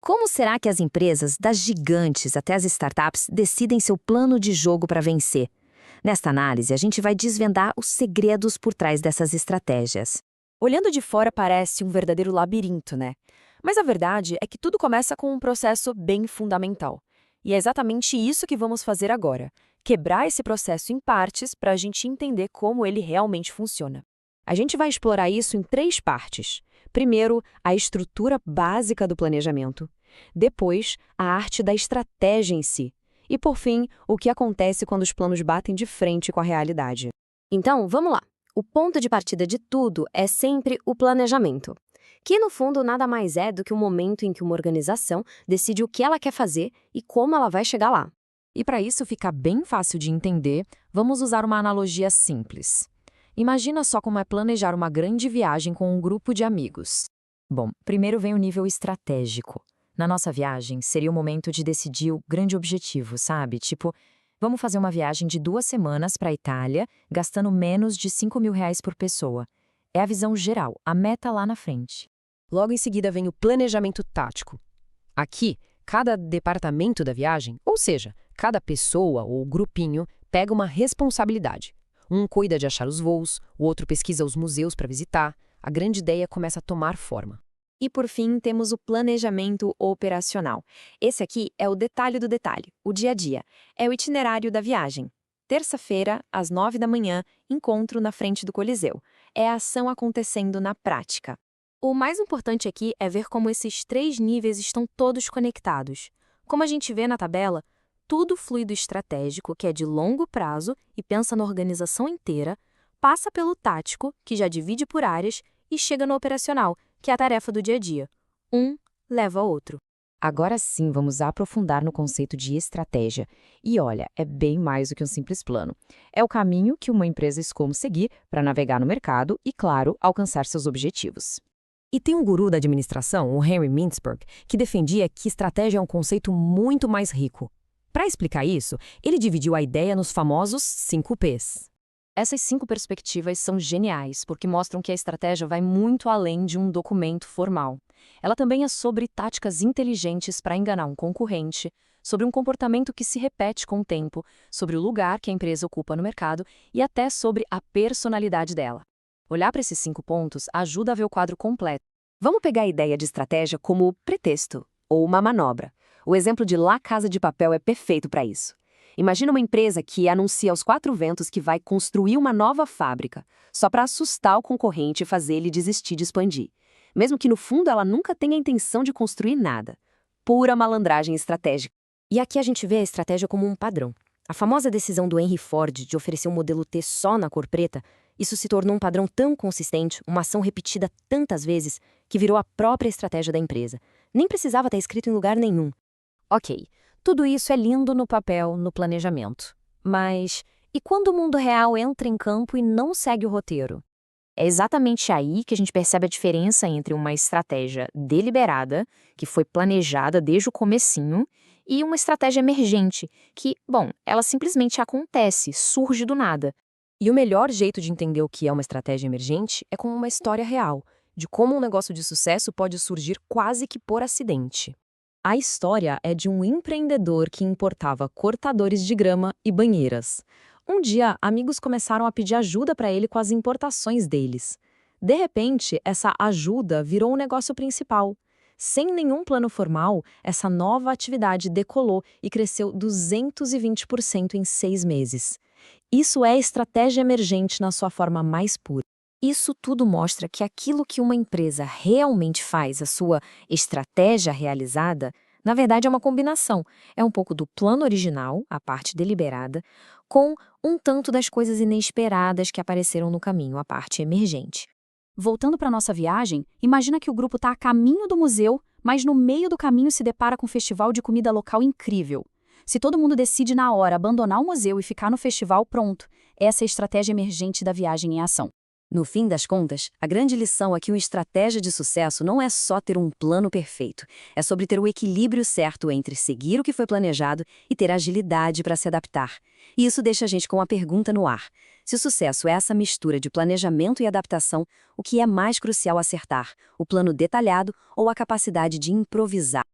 Como será que as empresas, das gigantes até as startups, decidem seu plano de jogo para vencer? Nesta análise, a gente vai desvendar os segredos por trás dessas estratégias. Olhando de fora parece um verdadeiro labirinto, né? Mas a verdade é que tudo começa com um processo bem fundamental. E é exatamente isso que vamos fazer agora: quebrar esse processo em partes para a gente entender como ele realmente funciona. A gente vai explorar isso em 3 partes. Primeiro, a estrutura básica do planejamento. Depois, a arte da estratégia em si. E, por fim, o que acontece quando os planos batem de frente com a realidade. Então, vamos lá. O ponto de partida de tudo é sempre o planejamento, que no fundo nada mais é do que o momento em que uma organização decide o que ela quer fazer e como ela vai chegar lá. E para isso ficar bem fácil de entender, vamos usar uma analogia simples. Imagina só como é planejar uma grande viagem com um grupo de amigos. Bom, primeiro vem o nível estratégico. Na nossa viagem, seria o momento de decidir o grande objetivo, sabe? Tipo, vamos fazer uma viagem de 2 semanas para a Itália, gastando menos de R$ 5.000 por pessoa. É a visão geral, a meta lá na frente. Logo em seguida vem o planejamento tático. Aqui, cada departamento da viagem, ou seja, cada pessoa ou grupinho, pega uma responsabilidade. Um cuida de achar os voos, o outro pesquisa os museus para visitar. A grande ideia começa a tomar forma. E por fim, temos o planejamento operacional. Esse aqui é o detalhe do detalhe, o dia a dia. É o itinerário da viagem. Terça-feira, às 9 da manhã, encontro na frente do Coliseu. É a ação acontecendo na prática. O mais importante aqui é ver como esses 3 níveis estão todos conectados. Como a gente vê na tabela, tudo flui do estratégico, que é de longo prazo e pensa na organização inteira, passa pelo tático, que já divide por áreas, e chega no operacional, que é a tarefa do dia a dia. Um leva ao outro. Agora sim, vamos aprofundar no conceito de estratégia. E olha, é bem mais do que um simples plano. É o caminho que uma empresa escolhe seguir para navegar no mercado e, claro, alcançar seus objetivos. E tem um guru da administração, o Henry Mintzberg, que defendia que estratégia é um conceito muito mais rico. Para explicar isso, ele dividiu a ideia nos famosos 5 Ps. Essas 5 perspectivas são geniais, porque mostram que a estratégia vai muito além de um documento formal. Ela também é sobre táticas inteligentes para enganar um concorrente, sobre um comportamento que se repete com o tempo, sobre o lugar que a empresa ocupa no mercado e até sobre a personalidade dela. Olhar para esses 5 pontos ajuda a ver o quadro completo. Vamos pegar a ideia de estratégia como pretexto ou uma manobra. O exemplo de La Casa de Papel é perfeito para isso. Imagina uma empresa que anuncia aos 4 ventos que vai construir uma nova fábrica, só para assustar o concorrente e fazer ele desistir de expandir. Mesmo que no fundo ela nunca tenha a intenção de construir nada. Pura malandragem estratégica. E aqui a gente vê a estratégia como um padrão. A famosa decisão do Henry Ford de oferecer um modelo T só na cor preta, isso se tornou um padrão tão consistente, uma ação repetida tantas vezes, que virou a própria estratégia da empresa. Nem precisava estar escrito em lugar nenhum. Ok, tudo isso é lindo no papel, no planejamento. Mas e quando o mundo real entra em campo e não segue o roteiro? É exatamente aí que a gente percebe a diferença entre uma estratégia deliberada, que foi planejada desde o comecinho, e uma estratégia emergente, que, bom, ela simplesmente acontece, surge do nada. E o melhor jeito de entender o que é uma estratégia emergente é com uma história real, de como um negócio de sucesso pode surgir quase que por acidente. A história é de um empreendedor que importava cortadores de grama e banheiras. Um dia, amigos começaram a pedir ajuda para ele com as importações deles. De repente, essa ajuda virou um negócio principal. Sem nenhum plano formal, essa nova atividade decolou e cresceu 220% em 6 meses. Isso é estratégia emergente na sua forma mais pura. Isso tudo mostra que aquilo que uma empresa realmente faz, a sua estratégia realizada, na verdade é uma combinação. É um pouco do plano original, a parte deliberada, com um tanto das coisas inesperadas que apareceram no caminho, a parte emergente. Voltando para nossa viagem, imagina que o grupo está a caminho do museu, mas no meio do caminho se depara com um festival de comida local incrível. Se todo mundo decide na hora abandonar o museu e ficar no festival, pronto. Essa é a estratégia emergente da viagem em ação. No fim das contas, a grande lição é que uma estratégia de sucesso não é só ter um plano perfeito. É sobre ter o equilíbrio certo entre seguir o que foi planejado e ter agilidade para se adaptar. E isso deixa a gente com uma pergunta no ar. Se o sucesso é essa mistura de planejamento e adaptação, o que é mais crucial acertar? O plano detalhado ou a capacidade de improvisar?